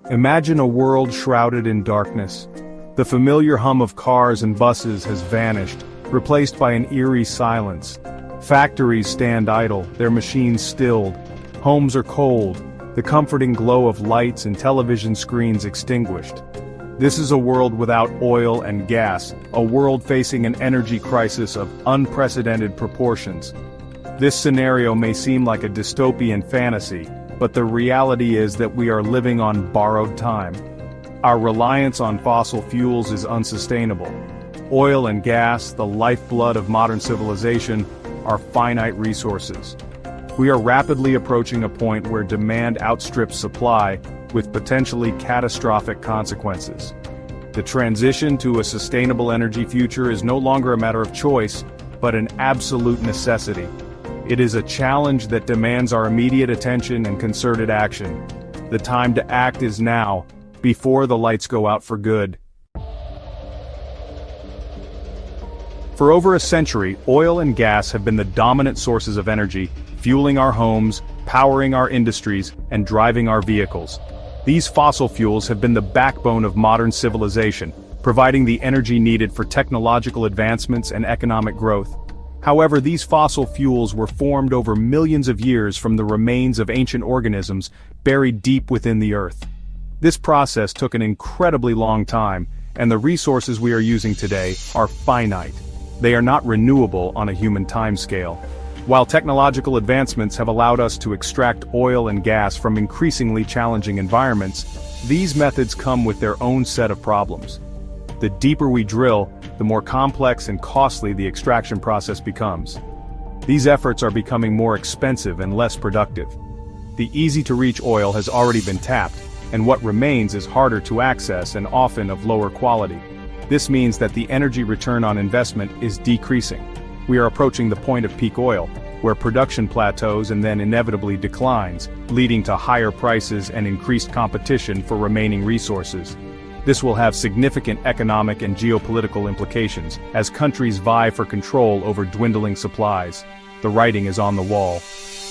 Imagine a world shrouded in darkness. The familiar hum of cars and buses has vanished, replaced by an eerie silence. Factories stand idle, their machines stilled. Homes are cold, the comforting glow of lights and television screens extinguished. This is a world without oil and gas, a world facing an energy crisis of unprecedented proportions. This scenario may seem like a dystopian fantasy, but the reality is that we are living on borrowed time. Our reliance on fossil fuels is unsustainable. Oil and gas, the lifeblood of modern civilization, are finite resources. We are rapidly approaching a point where demand outstrips supply, with potentially catastrophic consequences. The transition to a sustainable energy future is no longer a matter of choice, but an absolute necessity. It is a challenge that demands our immediate attention and concerted action. The time to act is now, before the lights go out for good. For over a century, oil and gas have been the dominant sources of energy, fueling our homes, powering our industries, and driving our vehicles. These fossil fuels have been the backbone of modern civilization, providing the energy needed for technological advancements and economic growth. However, these fossil fuels were formed over millions of years from the remains of ancient organisms buried deep within the earth. This process took an incredibly long time, and the resources we are using today are finite. They are not renewable on a human timescale. While technological advancements have allowed us to extract oil and gas from increasingly challenging environments, these methods come with their own set of problems. The deeper we drill, the more complex and costly the extraction process becomes. These efforts are becoming more expensive and less productive. The easy-to-reach oil has already been tapped, and what remains is harder to access and often of lower quality. This means that the energy return on investment is decreasing. We are approaching the point of peak oil, where production plateaus and then inevitably declines, leading to higher prices and increased competition for remaining resources. This will have significant economic and geopolitical implications, as countries vie for control over dwindling supplies. The writing is on the wall.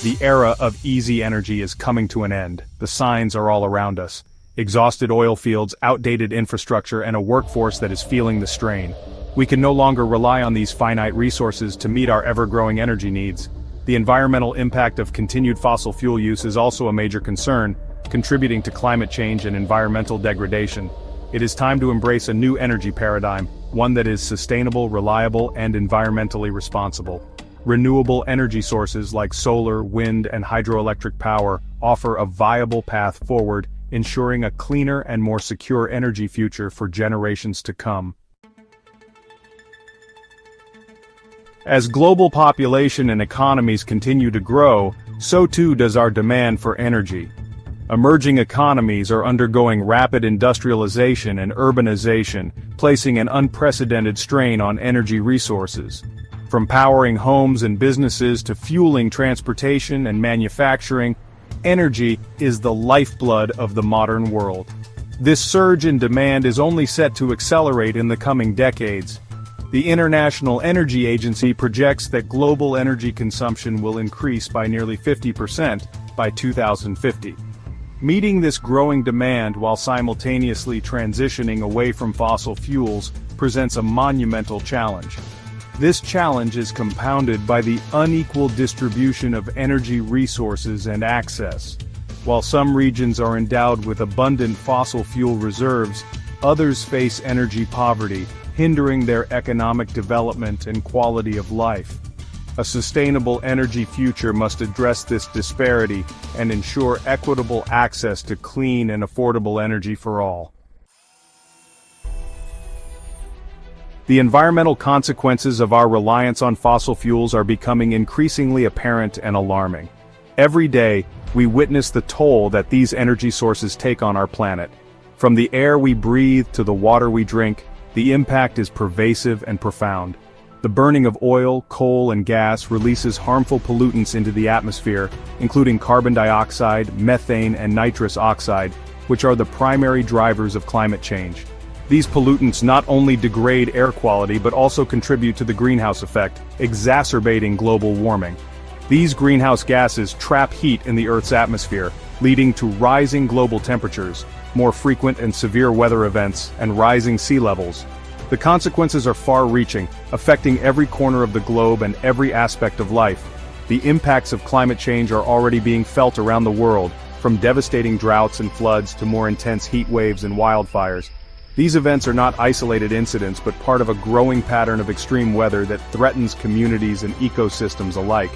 The era of easy energy is coming to an end. The signs are all around us. Exhausted oil fields, outdated infrastructure, and a workforce that is feeling the strain. We can no longer rely on these finite resources to meet our ever-growing energy needs. The environmental impact of continued fossil fuel use is also a major concern, contributing to climate change and environmental degradation. It is time to embrace a new energy paradigm, one that is sustainable, reliable, and environmentally responsible. Renewable energy sources like solar, wind, and hydroelectric power offer a viable path forward, ensuring a cleaner and more secure energy future for generations to come. As global population and economies continue to grow, so too does our demand for energy. Emerging economies are undergoing rapid industrialization and urbanization, placing an unprecedented strain on energy resources. From powering homes and businesses to fueling transportation and manufacturing, energy is the lifeblood of the modern world. This surge in demand is only set to accelerate in the coming decades. The International Energy Agency projects that global energy consumption will increase by nearly 50% by 2050. Meeting this growing demand while simultaneously transitioning away from fossil fuels presents a monumental challenge. This challenge is compounded by the unequal distribution of energy resources and access. While some regions are endowed with abundant fossil fuel reserves, others face energy poverty, hindering their economic development and quality of life. A sustainable energy future must address this disparity and ensure equitable access to clean and affordable energy for all. The environmental consequences of our reliance on fossil fuels are becoming increasingly apparent and alarming. Every day, we witness the toll that these energy sources take on our planet. From the air we breathe to the water we drink, the impact is pervasive and profound. The burning of oil, coal, and gas releases harmful pollutants into the atmosphere, including carbon dioxide, methane, and nitrous oxide, which are the primary drivers of climate change. These pollutants not only degrade air quality but also contribute to the greenhouse effect, exacerbating global warming. These greenhouse gases trap heat in the Earth's atmosphere, leading to rising global temperatures, more frequent and severe weather events, and rising sea levels. The consequences are far-reaching, affecting every corner of the globe and every aspect of life. The impacts of climate change are already being felt around the world, from devastating droughts and floods to more intense heat waves and wildfires. These events are not isolated incidents but part of a growing pattern of extreme weather that threatens communities and ecosystems alike.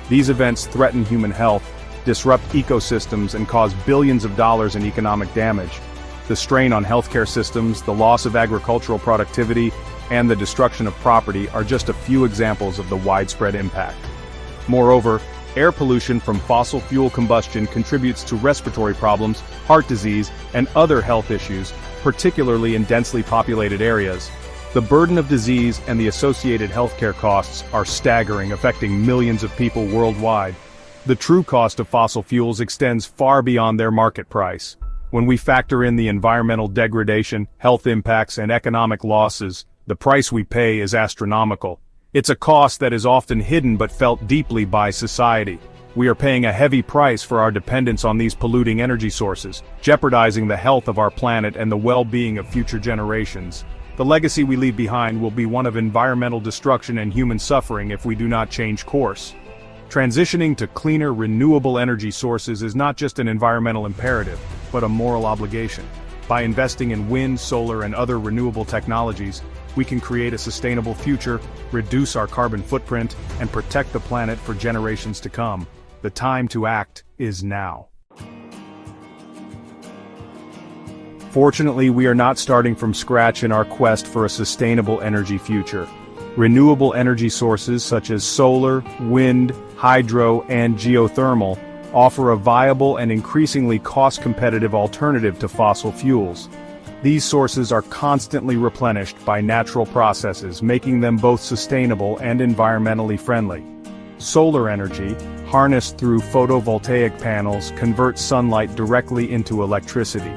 These events threaten human health, disrupt ecosystems, and cause billions of dollars in economic damage. The strain on healthcare systems, the loss of agricultural productivity, and the destruction of property are just a few examples of the widespread impact. Moreover, air pollution from fossil fuel combustion contributes to respiratory problems, heart disease, and other health issues, particularly in densely populated areas. The burden of disease and the associated healthcare costs are staggering, affecting millions of people worldwide. The true cost of fossil fuels extends far beyond their market price. When we factor in the environmental degradation, health impacts, and economic losses, the price we pay is astronomical. It's a cost that is often hidden but felt deeply by society. We are paying a heavy price for our dependence on these polluting energy sources, jeopardizing the health of our planet and the well-being of future generations. The legacy we leave behind will be one of environmental destruction and human suffering if we do not change course. Transitioning to cleaner, renewable energy sources is not just an environmental imperative, but a moral obligation. By investing in wind, solar, and other renewable technologies, we can create a sustainable future, reduce our carbon footprint, and protect the planet for generations to come. The time to act is now. Fortunately, we are not starting from scratch in our quest for a sustainable energy future. Renewable energy sources such as solar, wind, hydro, and geothermal offer a viable and increasingly cost-competitive alternative to fossil fuels. These sources are constantly replenished by natural processes, making them both sustainable and environmentally friendly. Solar energy, harnessed through photovoltaic panels, converts sunlight directly into electricity.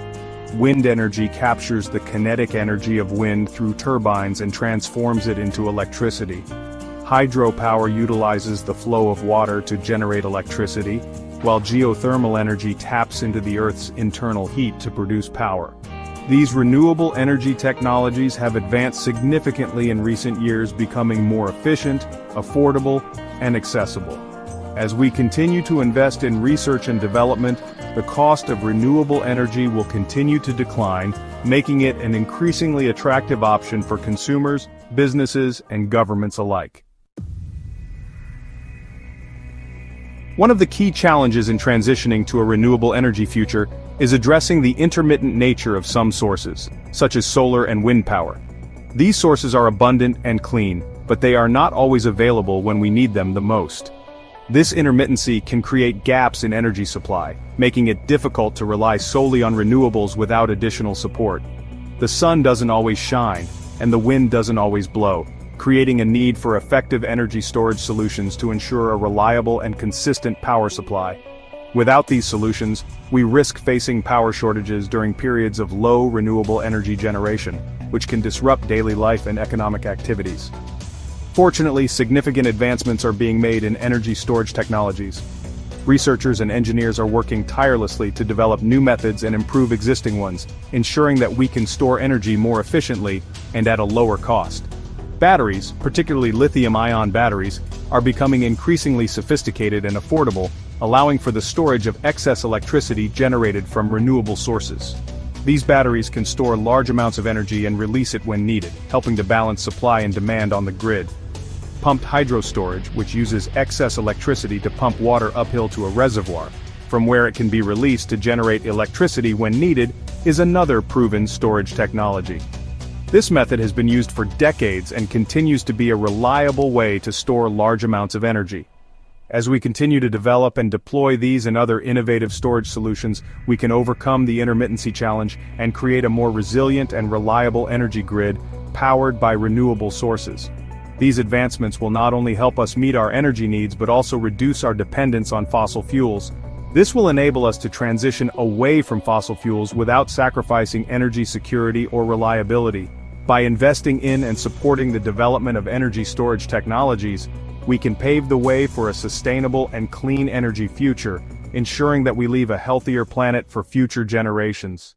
Wind energy captures the kinetic energy of wind through turbines and transforms it into electricity. Hydropower utilizes the flow of water to generate electricity, while geothermal energy taps into the Earth's internal heat to produce power. These renewable energy technologies have advanced significantly in recent years, becoming more efficient, affordable, and accessible. As we continue to invest in research and development, the cost of renewable energy will continue to decline, making it an increasingly attractive option for consumers, businesses, and governments alike. One of the key challenges in transitioning to a renewable energy future is addressing the intermittent nature of some sources, such as solar and wind power. These sources are abundant and clean, but they are not always available when we need them the most. This intermittency can create gaps in energy supply, making it difficult to rely solely on renewables without additional support. The sun doesn't always shine, and the wind doesn't always blow, creating a need for effective energy storage solutions to ensure a reliable and consistent power supply. Without these solutions, we risk facing power shortages during periods of low renewable energy generation, which can disrupt daily life and economic activities. Fortunately, significant advancements are being made in energy storage technologies. Researchers and engineers are working tirelessly to develop new methods and improve existing ones, ensuring that we can store energy more efficiently and at a lower cost. Batteries, particularly lithium-ion batteries, are becoming increasingly sophisticated and affordable, allowing for the storage of excess electricity generated from renewable sources. These batteries can store large amounts of energy and release it when needed, helping to balance supply and demand on the grid. Pumped hydro storage, which uses excess electricity to pump water uphill to a reservoir, from where it can be released to generate electricity when needed, is another proven storage technology. This method has been used for decades and continues to be a reliable way to store large amounts of energy. As we continue to develop and deploy these and other innovative storage solutions, we can overcome the intermittency challenge and create a more resilient and reliable energy grid powered by renewable sources. These advancements will not only help us meet our energy needs but also reduce our dependence on fossil fuels. This will enable us to transition away from fossil fuels without sacrificing energy security or reliability. By investing in and supporting the development of energy storage technologies, we can pave the way for a sustainable and clean energy future, ensuring that we leave a healthier planet for future generations.